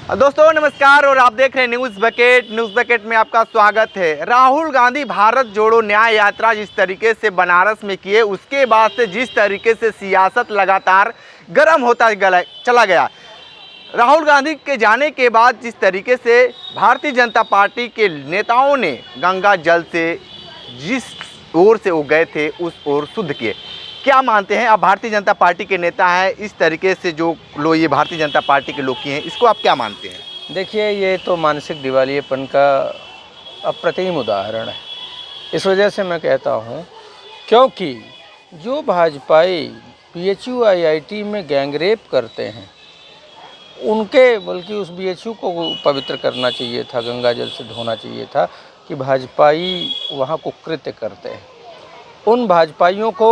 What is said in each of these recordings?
दोस्तों नमस्कार और आप देख रहे हैं न्यूज़ बकेट। न्यूज़ बकेट में आपका स्वागत है। राहुल गांधी भारत जोड़ो न्याय यात्रा जिस तरीके से बनारस में किए, उसके बाद से जिस तरीके से सियासत लगातार गर्म होता चला गया, राहुल गांधी के जाने के बाद जिस तरीके से भारतीय जनता पार्टी के नेताओं ने गंगा जल से जिस ओर से वो गए थे उस ओर शुद्ध किए। क्या मानते हैं आप? भारतीय जनता पार्टी के नेता हैं, इस तरीके से जो लोग ये भारतीय जनता पार्टी के लोग किए हैं, इसको आप क्या मानते हैं? देखिए, ये तो मानसिक दिवालियेपन का अप्रतिम उदाहरण है। इस वजह से मैं कहता हूँ, क्योंकि जो भाजपाई बीएचयू आईआईटी में गैंगरेप करते हैं, उनके बल्कि उस बीएचयू को पवित्र करना चाहिए था, गंगा जल से धोना चाहिए था कि भाजपाई वहाँ कुकृत्य करते हैं। उन भाजपाइयों को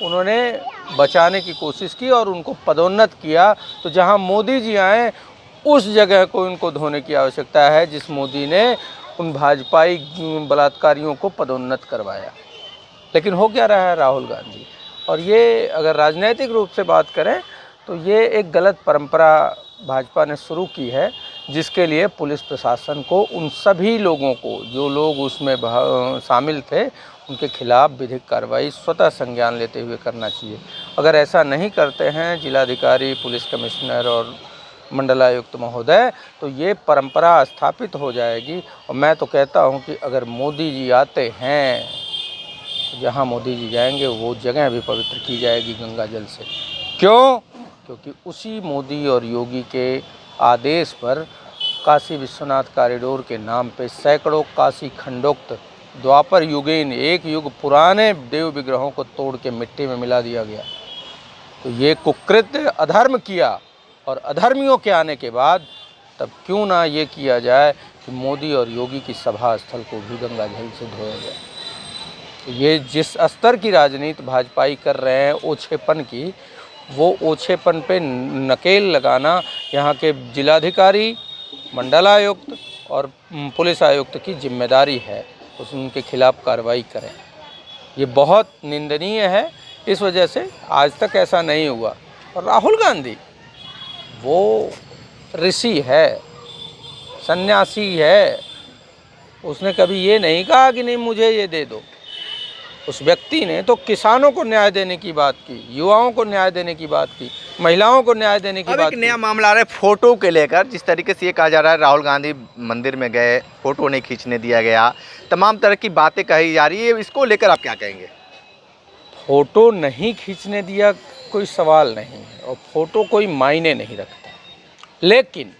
उन्होंने बचाने की कोशिश की और उनको पदोन्नत किया। तो जहां मोदी जी आए, उस जगह को उनको धोने की आवश्यकता है जिस मोदी ने उन भाजपाई बलात्कारियों को पदोन्नत करवाया। लेकिन हो क्या रहा है राहुल गांधी, और ये अगर राजनीतिक रूप से बात करें तो ये एक गलत परंपरा भाजपा ने शुरू की है, जिसके लिए पुलिस प्रशासन को उन सभी लोगों को, जो लोग उसमें शामिल थे, उनके खिलाफ विधिक कार्रवाई स्वतः संज्ञान लेते हुए करना चाहिए। अगर ऐसा नहीं करते हैं जिलाधिकारी, पुलिस कमिश्नर और मंडलायुक्त महोदय, तो ये परंपरा स्थापित हो जाएगी। और मैं तो कहता हूँ कि अगर मोदी जी आते हैं तो जहाँ मोदी जी जाएंगे वो जगह भी पवित्र की जाएगी गंगा जल से। क्यों? क्योंकि उसी मोदी और योगी के आदेश पर काशी विश्वनाथ कॉरिडोर के नाम पे सैकड़ों काशी खंडोक्त द्वापर युगीन, एक युग पुराने देव विग्रहों को तोड़ के मिट्टी में मिला दिया गया। तो ये कुकृत्य अधर्म किया, और अधर्मियों के आने के बाद तब क्यों ना ये किया जाए कि मोदी और योगी की सभा स्थल को भी गंगा जल से धोया जाए। तो ये जिस स्तर की राजनीति भाजपाई कर रहे हैं ओछेपन की, वो ओछेपन पे नकेल लगाना यहाँ के जिलाधिकारी, मंडलायुक्त और पुलिस आयुक्त की जिम्मेदारी है। उनके खिलाफ कार्रवाई करें। ये बहुत निंदनीय है। इस वजह से आज तक ऐसा नहीं हुआ। और राहुल गांधी वो ऋषि है, सन्यासी है। उसने कभी ये नहीं कहा कि नहीं मुझे ये दे दो। उस व्यक्ति ने तो किसानों को न्याय देने की बात की, युवाओं को न्याय देने की बात की, महिलाओं को न्याय देने की बात की। एक नया मामला आ रहा है फोटो के लेकर, जिस तरीके से ये कहा जा रहा है राहुल गांधी मंदिर में गए, फोटो नहीं खींचने दिया गया, तमाम तरह की बातें कही जा रही है। इसको लेकर आप क्या कहेंगे? फोटो नहीं खींचने दिया कोई सवाल नहीं है, और फोटो कोई मायने नहीं रखता। लेकिन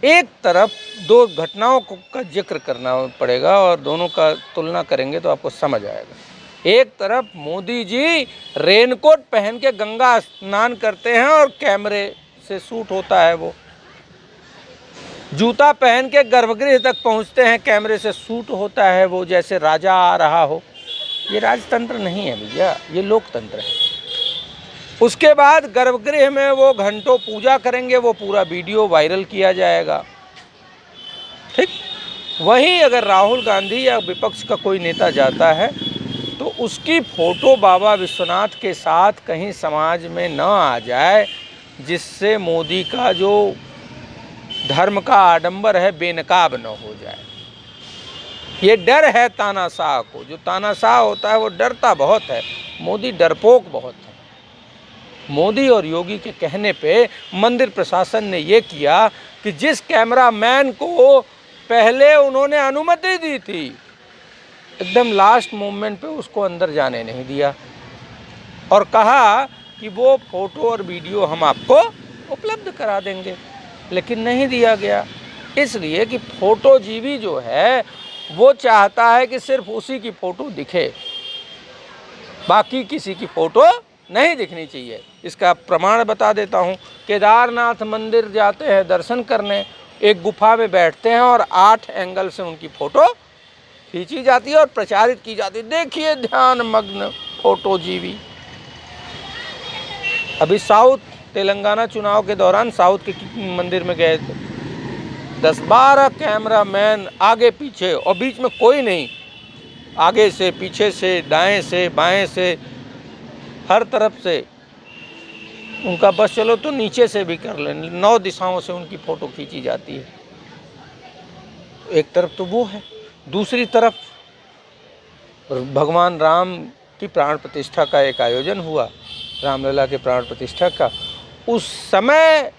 एक तरफ दो घटनाओं का जिक्र करना पड़ेगा और दोनों का तुलना करेंगे तो आपको समझ आएगा। एक तरफ मोदी जी रेनकोट पहन के गंगा स्नान करते हैं और कैमरे से शूट होता है, वो जूता पहन के गर्भगृह तक पहुंचते हैं, कैमरे से शूट होता है, वो जैसे राजा आ रहा हो। ये राजतंत्र नहीं है भैया, ये लोकतंत्र है। उसके बाद गर्भगृह में वो घंटों पूजा करेंगे, वो पूरा वीडियो वायरल किया जाएगा। ठीक वहीं अगर राहुल गांधी या विपक्ष का कोई नेता जाता है तो उसकी फोटो बाबा विश्वनाथ के साथ कहीं समाज में न आ जाए, जिससे मोदी का जो धर्म का आडंबर है बेनकाब न हो जाए। ये डर है तानाशाह को। जो तानाशाह होता है वो डरता बहुत है, मोदी डरपोक बहुत है। मोदी और योगी के कहने पे मंदिर प्रशासन ने ये किया कि जिस कैमरामैन को पहले उन्होंने अनुमति दी थी, एकदम लास्ट मोमेंट पे उसको अंदर जाने नहीं दिया और कहा कि वो फोटो और वीडियो हम आपको उपलब्ध करा देंगे। लेकिन नहीं दिया गया, इसलिए कि फोटोजीवी जो है वो चाहता है कि सिर्फ उसी की फ़ोटो दिखे, बाकी किसी की फ़ोटो नहीं दिखनी चाहिए। इसका प्रमाण बता देता हूँ। केदारनाथ मंदिर जाते हैं दर्शन करने, एक गुफा में बैठते हैं और 8 एंगल से उनकी फ़ोटो खींची जाती है और प्रचारित की जाती है। देखिए ध्यान मग्न फोटोजीवी। अभी साउथ तेलंगाना चुनाव के दौरान साउथ के मंदिर में गए थे, 10-12 कैमरामैन आगे पीछे और बीच में कोई नहीं, आगे से पीछे से दाएं से बाएं से हर तरफ से उनका बस चलो तो नीचे से भी कर लें, 9 दिशाओं से उनकी फ़ोटो खींची जाती है। एक तरफ तो वो है, दूसरी तरफ भगवान राम की प्राण प्रतिष्ठा का एक आयोजन हुआ, रामलला के प्राण प्रतिष्ठा का। उस समय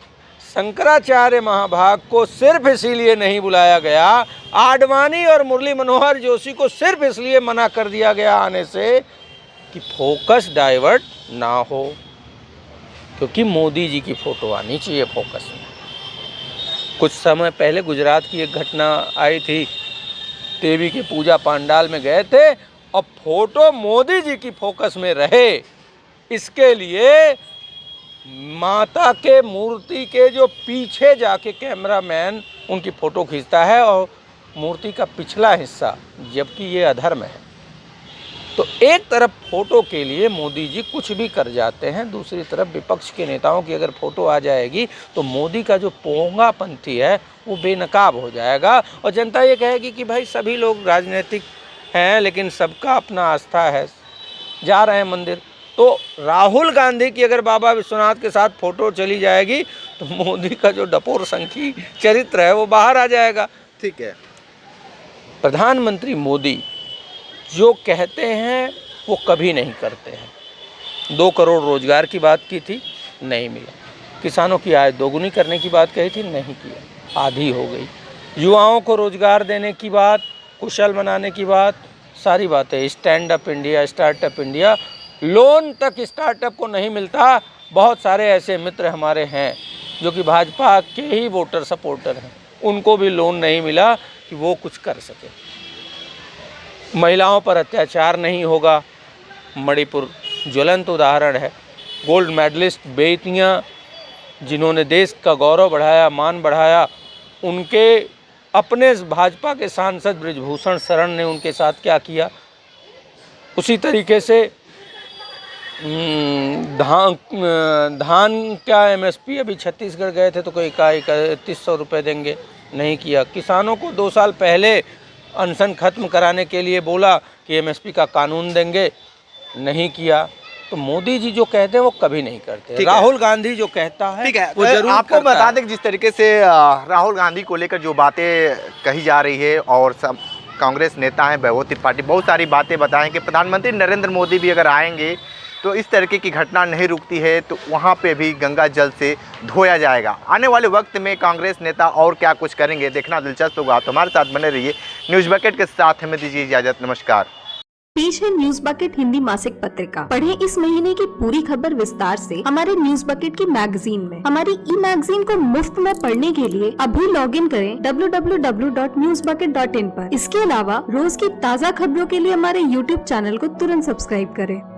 शंकराचार्य महाभाग को सिर्फ इसीलिए नहीं बुलाया गया, आडवाणी और मुरली मनोहर जोशी को सिर्फ इसलिए मना कर दिया गया आने से कि फोकस डाइवर्ट ना हो, क्योंकि मोदी जी की फ़ोटो आनी चाहिए फोकस में। कुछ समय पहले गुजरात की एक घटना आई थी, देवी के पूजा पंडाल में गए थे और फोटो मोदी जी की फोकस में रहे, इसके लिए माता के मूर्ति के जो पीछे जाके कैमरामैन उनकी फ़ोटो खींचता है और मूर्ति का पिछला हिस्सा, जबकि ये अधर्म है। तो एक तरफ फ़ोटो के लिए मोदी जी कुछ भी कर जाते हैं, दूसरी तरफ विपक्ष के नेताओं की अगर फ़ोटो आ जाएगी तो मोदी का जो पोंगापंथी है वो बेनकाब हो जाएगा और जनता ये कहेगी कि भाई सभी लोग राजनीतिक हैं लेकिन सबका अपना आस्था है, जा रहे हैं मंदिर। तो राहुल गांधी की अगर बाबा विश्वनाथ के साथ फ़ोटो चली जाएगी तो मोदी का जो डपोर संखी चरित्र है वो बाहर आ जाएगा। ठीक है। प्रधानमंत्री मोदी जो कहते हैं वो कभी नहीं करते हैं। 2 करोड़ रोजगार की बात की थी, नहीं मिला। किसानों की आय दोगुनी करने की बात कही थी, नहीं किया, आधी हो गई। युवाओं को रोजगार देने की बात, कुशल बनाने की बात, सारी बातें, stand up India, startup India, loan तक स्टार्टअप को नहीं मिलता। बहुत सारे ऐसे मित्र हमारे हैं जो कि भाजपा के ही वोटर सपोर्टर हैं, उनको भी लोन नहीं मिला कि वो कुछ कर सके। महिलाओं पर अत्याचार नहीं होगा, मणिपुर ज्वलंत उदाहरण है। गोल्ड मेडलिस्ट बेटियां जिन्होंने देश का गौरव बढ़ाया, मान बढ़ाया, उनके अपने भाजपा के सांसद बृजभूषण शरण ने उनके साथ क्या किया। उसी तरीके से धान का एमएसपी, अभी छत्तीसगढ़ गए थे तो कोई कहा 3100 रुपये देंगे, नहीं किया। किसानों को 2 साल पहले अनशन खत्म कराने के लिए बोला कि एमएसपी का कानून देंगे, नहीं किया। तो मोदी जी जो कहते हैं वो कभी नहीं करते। राहुल गांधी जो कहता है ठीक है, वो जरूर आपको करता बता है। दें कि जिस तरीके से राहुल गांधी को लेकर जो बातें कही जा रही है और सब कांग्रेस नेता हैं वैभव त्रिपाठी बहुत सारी बातें बताएं कि प्रधानमंत्री नरेंद्र मोदी भी अगर आएंगे तो इस तरीके की घटना नहीं रुकती है तो वहाँ पे भी गंगा जल से धोया जाएगा। आने वाले वक्त में कांग्रेस नेता और क्या कुछ करेंगे देखना दिलचस्प होगा। तो हमारे साथ बने रहिए। न्यूज़ बकेट के साथ हमें दीजिए इजाजत, नमस्कार। पेश है न्यूज़ बकेट हिंदी मासिक पत्रिका। पढ़ें इस महीने की पूरी खबर विस्तार से हमारे न्यूज़ बकेट की मैगजीन में। हमारी ई मैगजीन को मुफ्त में पढ़ने के लिए अभी लॉगिन करें www.newsbucket.in पर। इसके अलावा रोज की ताज़ा खबरों के लिए हमारे YouTube चैनल को तुरंत सब्सक्राइब करें।